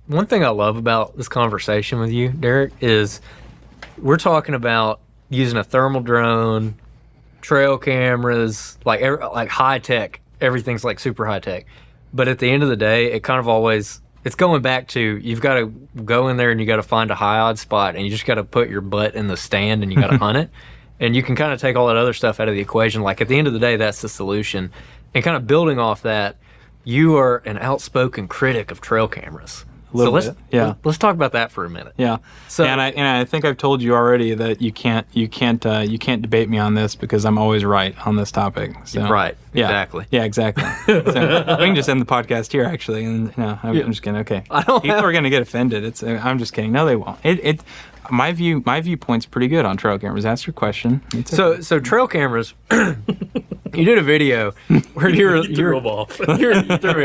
one thing I love about this conversation with you, Derek, is we're talking about using a thermal drone, trail cameras, like high tech. Everything's like super high tech. But at the end of the day, it kind of always it's going back to you've got to go in there and you got to find a high odd spot and you just got to put your butt in the stand and you got to hunt it. And you can kind of take all that other stuff out of the equation. Like at the end of the day, that's the solution. And kind of building off that, you are an outspoken critic of trail cameras. A little bit, yeah. Let's talk about that for a minute. Yeah. So, and I think I've told you already that you can't debate me on this because I'm always right on this topic. So, right. Yeah. Exactly. Yeah. Exactly. So we can just end the podcast here, actually. And no, I'm just kidding. Okay. People are going to get offended. I'm just kidding. No, they won't. My viewpoint's pretty good on trail cameras. That's your question. So trail cameras. You did a video where you threw me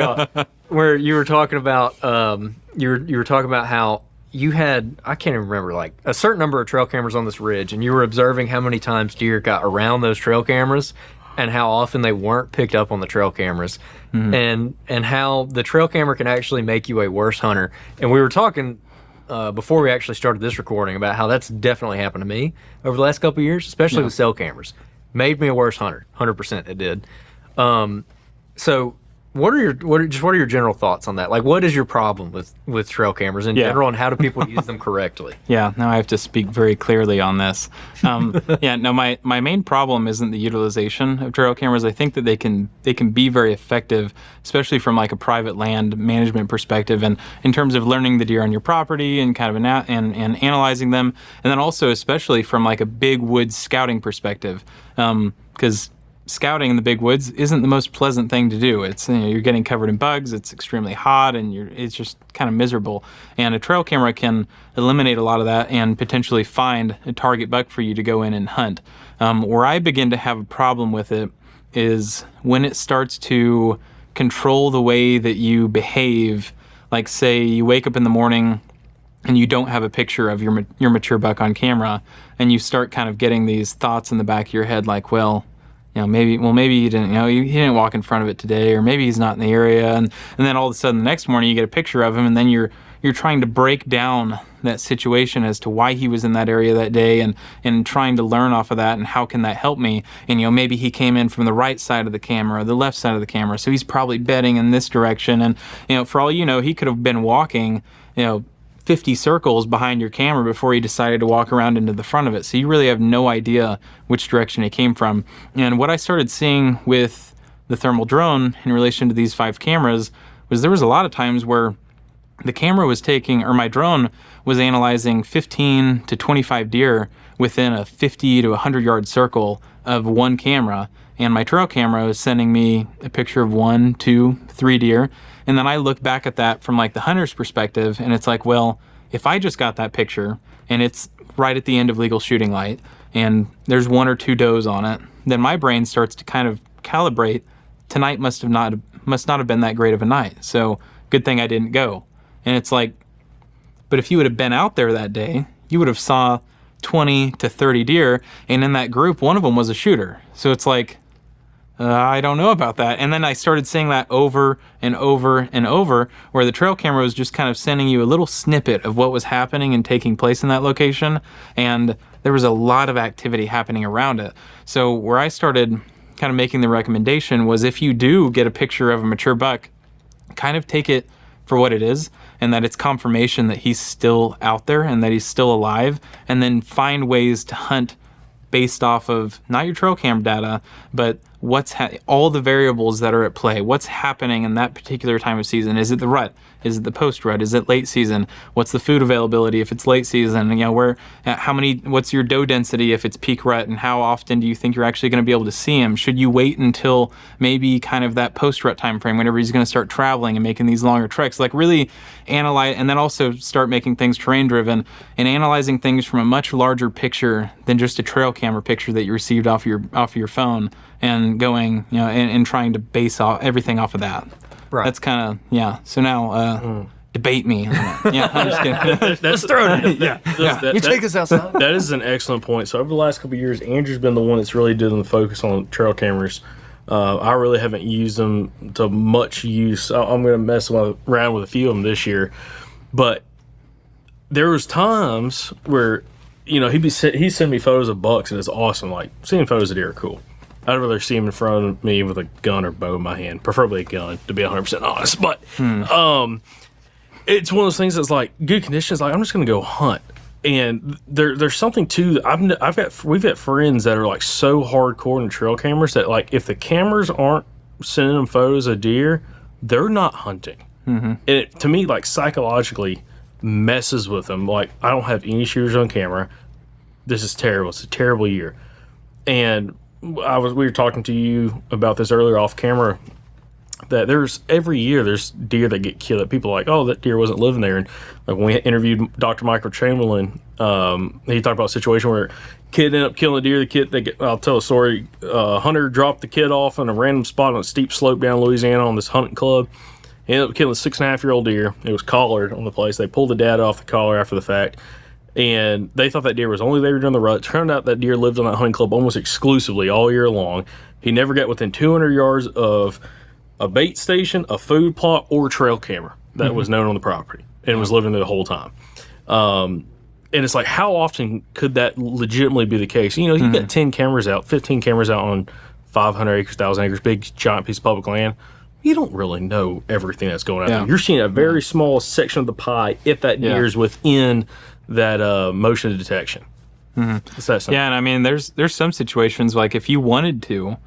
off. Where you were talking about you were talking about how you had, I can't even remember, like a certain number of trail cameras on this ridge, and you were observing how many times deer got around those trail cameras and how often they weren't picked up on the trail cameras. Mm-hmm. and how the trail camera can actually make you a worse hunter. And we were talking before we actually started this recording about how that's definitely happened to me over the last couple of years, especially with cell cameras. Made me a worse hunter. 100% it did. So what are your general thoughts on that? Like, what is your problem with trail cameras in general, and how do people use them correctly? Yeah, now I have to speak very clearly on this. My main problem isn't the utilization of trail cameras. I think that they can be very effective, especially from like a private land management perspective, and in terms of learning the deer on your property and kind of and analyzing them, and then also especially from like a big woods scouting perspective, because scouting in the big woods isn't the most pleasant thing to do. It's you're getting covered in bugs, it's extremely hot, and it's just kind of miserable. And a trail camera can eliminate a lot of that and potentially find a target buck for you to go in and hunt. Where I begin to have a problem with it is when it starts to control the way that you behave. Like say you wake up in the morning and you don't have a picture of your mature buck on camera, and you start kind of getting these thoughts in the back of your head like, well, maybe he didn't, he didn't walk in front of it today, or maybe he's not in the area, and then all of a sudden the next morning you get a picture of him, and then you're trying to break down that situation as to why he was in that area that day, and trying to learn off of that, and how can that help me? And maybe he came in from the right side of the camera or the left side of the camera, so he's probably bedding in this direction, and for all you know, he could have been walking 50 circles behind your camera before he decided to walk around into the front of it. So you really have no idea which direction it came from. And what I started seeing with the thermal drone in relation to these 5 cameras was there was a lot of times where the camera was taking, or my drone was analyzing 15 to 25 deer within a 50 to 100 yard circle of one camera. And my trail camera was sending me a picture of 1, 2, 3 deer. And then I look back at that from like the hunter's perspective, and it's like, well, if I just got that picture and it's right at the end of legal shooting light and there's 1 or 2 does on it, then my brain starts to kind of calibrate. Tonight must not have been that great of a night. So good thing I didn't go. And it's like, but if you would have been out there that day, you would have saw 20 to 30 deer, and in that group, one of them was a shooter. So it's like, I don't know about that. And then I started seeing that over and over and over, where the trail camera was just kind of sending you a little snippet of what was happening and taking place in that location. And there was a lot of activity happening around it. So where I started kind of making the recommendation was, if you do get a picture of a mature buck, kind of take it for what it is, and that it's confirmation that he's still out there and that he's still alive, and then find ways to hunt based off of not your trail cam data, but all the variables that are at play. What's happening in that particular time of season? Is it the rut? Is it the post rut? Is it late season? What's the food availability if it's late season? What's your doe density if it's peak rut? And how often do you think you're actually going to be able to see him? Should you wait until maybe kind of that post rut time frame, whenever he's going to start traveling and making these longer treks? Like really analyze, and then also start making things terrain driven and analyzing things from a much larger picture than just a trail camera picture that you received off your phone, and going, and trying to base everything off of that. Right. That's kind of, So now, debate me. Yeah, I'm just kidding. Let's throw it in. Yeah. You take us outside. That is an excellent point. So over the last couple of years, Andrew's been the one that's really doing the focus on trail cameras. I really haven't used them to much use. I'm going to mess around with a few of them this year. But there was times where, he'd send me photos of bucks, and it's awesome. Like, seeing photos of deer are cool. I'd rather see him in front of me with a gun or bow in my hand, preferably a gun, to be 100% honest. But it's one of those things that's like good conditions. Like, I'm just going to go hunt. And there's something too that we've got friends that are like so hardcore in trail cameras that, like, if the cameras aren't sending them photos of deer, they're not hunting. And it, to me, like, psychologically messes with them. Like, I don't have any shooters on camera. This is terrible. It's a terrible year. And we were talking to you about this earlier off camera, that every year there's deer that get killed that people are like, oh, that deer wasn't living there. And like, when we interviewed Dr. Michael Chamberlain, he talked about a situation where a kid ended up killing a deer. I'll tell a story. Hunter dropped the kid off on a random spot on a steep slope down Louisiana on this hunting club. He ended up killing a 6.5-year-old deer. It was collared on the place. They pulled the dad off the collar after the fact, and they thought that deer was only there during the rut. Turned out that deer lived on that hunting club almost exclusively all year long. He never got within 200 yards of a bait station, a food plot, or a trail camera that was known on the property, and was living there the whole time. And it's like, how often could that legitimately be the case? You got 10 cameras out, 15 cameras out on 500 acres, 1,000 acres, big giant piece of public land. You don't really know everything that's going on there. You're seeing a very small section of the pie if that deer is within that motion of detection. It's that simple. Yeah, and I mean, there's some situations, like, if you wanted to,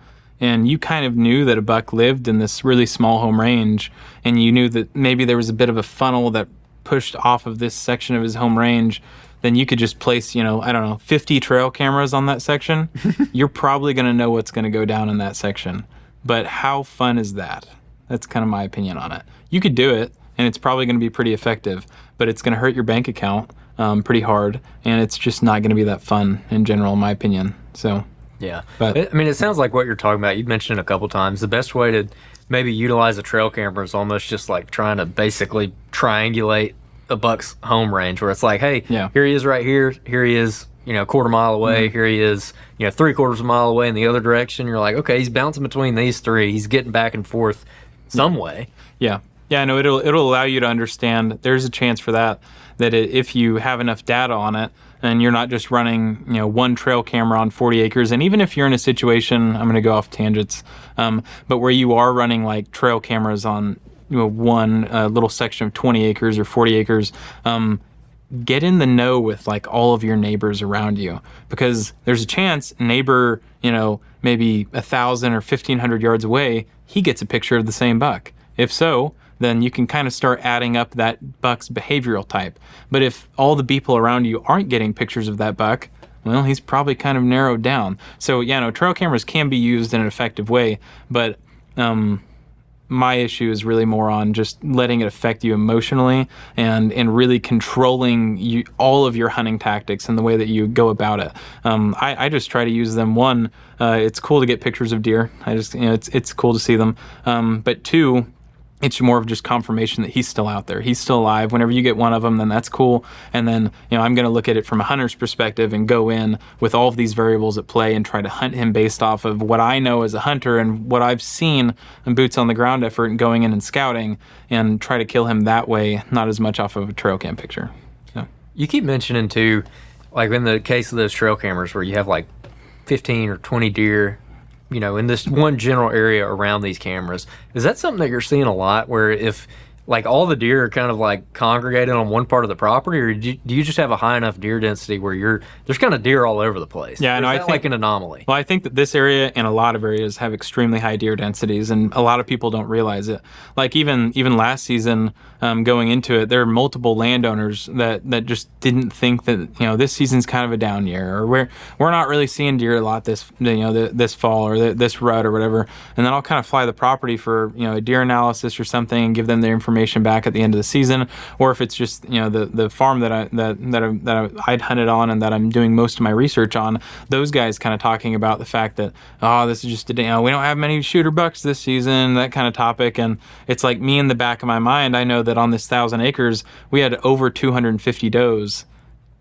and you kind of knew that a buck lived in this really small home range, and you knew that maybe there was a bit of a funnel that pushed off of this section of his home range, then you could just place, 50 trail cameras on that section. You're probably going to know what's going to go down in that section. But how fun is that? That's kind of my opinion on it. You could do it, and it's probably going to be pretty effective, but it's going to hurt your bank account pretty hard, and it's just not going to be that fun in general, in my opinion. So, yeah. But it sounds like what you're talking about. You've mentioned it a couple times. The best way to maybe utilize a trail camera is almost just like trying to basically triangulate a buck's home range, where it's like, hey, here he is right here. Here he is, a quarter mile away. Here he is, 3/4 of a mile away in the other direction. You're like, okay, he's bouncing between these three. He's getting back and forth some way. Yeah. No, it'll allow you to understand. There's a chance for that if you have enough data on it, and you're not just running, one trail camera on 40 acres, and even if you're in a situation, I'm going to go off tangents, but where you are running like trail cameras on one little section of 20 acres or 40 acres, get in the know with like all of your neighbors around you, because there's a chance neighbor, maybe 1,000 or 1,500 yards away, he gets a picture of the same buck. If so, then you can kind of start adding up that buck's behavioral type. But if all the people around you aren't getting pictures of that buck, well, he's probably kind of narrowed down. So trail cameras can be used in an effective way, but my issue is really more on just letting it affect you emotionally and really controlling all of your hunting tactics and the way that you go about it. I just try to use them. One, it's cool to get pictures of deer. It's cool to see them. But two, it's more of just confirmation that he's still out there. He's still alive. Whenever you get one of them, then that's cool. And then, I'm going to look at it from a hunter's perspective and go in with all of these variables at play and try to hunt him based off of what I know as a hunter and what I've seen in boots on the ground effort and going in and scouting, and try to kill him that way, not as much off of a trail cam picture. So you keep mentioning too, like in the case of those trail cameras where you have like 15 or 20 deer, in this one general area around these cameras. Is that something that you're seeing a lot, where if like all the deer are kind of like congregated on one part of the property, or do you just have a high enough deer density where there's kind of deer all over the place? Yeah, I think like an anomaly. Well, I think that this area and a lot of areas have extremely high deer densities, and a lot of people don't realize it. Like even last season, going into it, there are multiple landowners that just didn't think that this season's kind of a down year, or we're not really seeing deer a lot this this fall or this rut or whatever. And then I'll kind of fly the property for a deer analysis or something and give them their information back at the end of the season, or if it's just the farm that I'd hunted on and that I'm doing most of my research on, those guys kind of talking about the fact that this is just we don't have many shooter bucks this season, that kind of topic. And it's like me in the back of my mind, I know that on this 1,000 acres we had over 250 does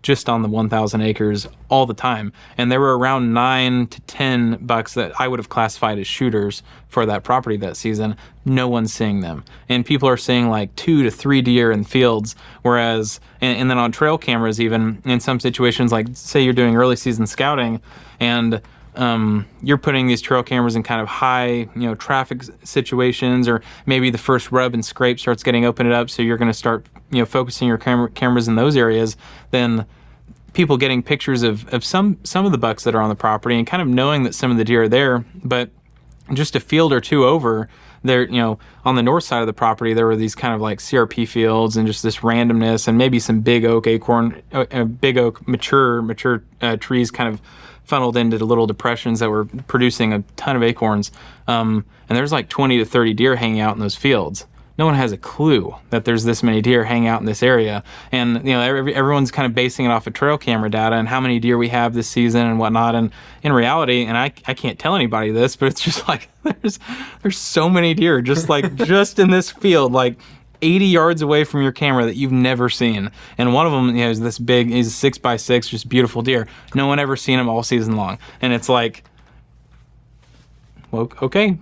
just on the 1,000 acres all the time. And there were around 9 to 10 bucks that I would have classified as shooters for that property that season. No one's seeing them. And people are seeing like 2 to 3 deer in fields, whereas, and then on trail cameras, even in some situations, like say you're doing early season scouting and you're putting these trail cameras in kind of high, traffic situations, or maybe the first rub and scrape starts getting opened up, so you're going to start, focusing your cameras in those areas. Then people getting pictures of some of the bucks that are on the property and kind of knowing that some of the deer are there, but just a field or two over there, on the north side of the property, there were these kind of like CRP fields and just this randomness, and maybe some big oak mature trees kind of funneled into the little depressions that were producing a ton of acorns. And there's like 20 to 30 deer hanging out in those fields. No one has a clue that there's this many deer hanging out in this area. And, everyone's kind of basing it off of trail camera data and how many deer we have this season and whatnot. And in reality, and I can't tell anybody this, but it's just like, there's so many deer just in this field, like 80 yards away from your camera that you've never seen. And one of them, is this big, he's a 6x6, just beautiful deer. No one ever seen him all season long. And it's like, well, okay.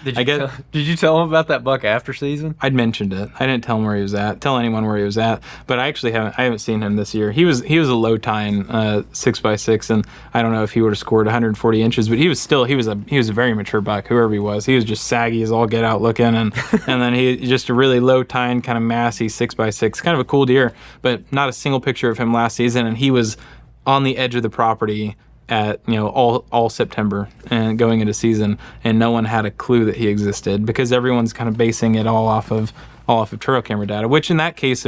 Did you tell him about that buck after season? I'd mentioned it. I didn't tell him where he was at, tell anyone where he was at, but I actually haven't seen him this year. He was a low tine 6x6, and I don't know if he would have scored 140 inches, but he was a very mature buck, whoever he was. He was just saggy as all get out looking, and then he just a really low tine, kind of massy 6x6, kind of a cool deer, but not a single picture of him last season, and he was on the edge of the property at all September and going into season, and no one had a clue that he existed because everyone's kind of basing it all off of trail camera data, which in that case,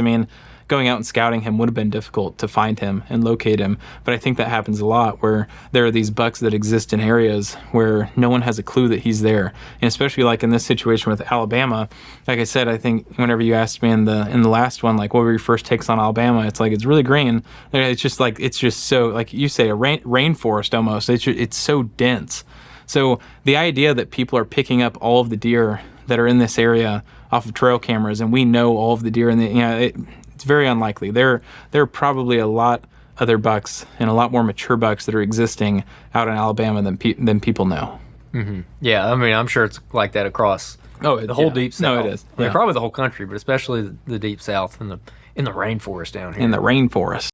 going out and scouting him would have been difficult to find him and locate him. But I think that happens a lot where there are these bucks that exist in areas where no one has a clue that he's there. And especially like in this situation with Alabama, like I said, I think whenever you asked me in the last one, like what were your first takes on Alabama, it's like it's really green. It's just so, like you say, a rainforest almost. It's so dense. So the idea that people are picking up all of the deer that are in this area off of trail cameras, and we know all of the deer in the, it's very unlikely. There are probably a lot other bucks and a lot more mature bucks that are existing out in Alabama than people know. Mm-hmm. Yeah, I'm sure it's like that across the whole deep south. No, it is. Yeah. Probably the whole country, but especially the deep south and in the rainforest down here. In the rainforest.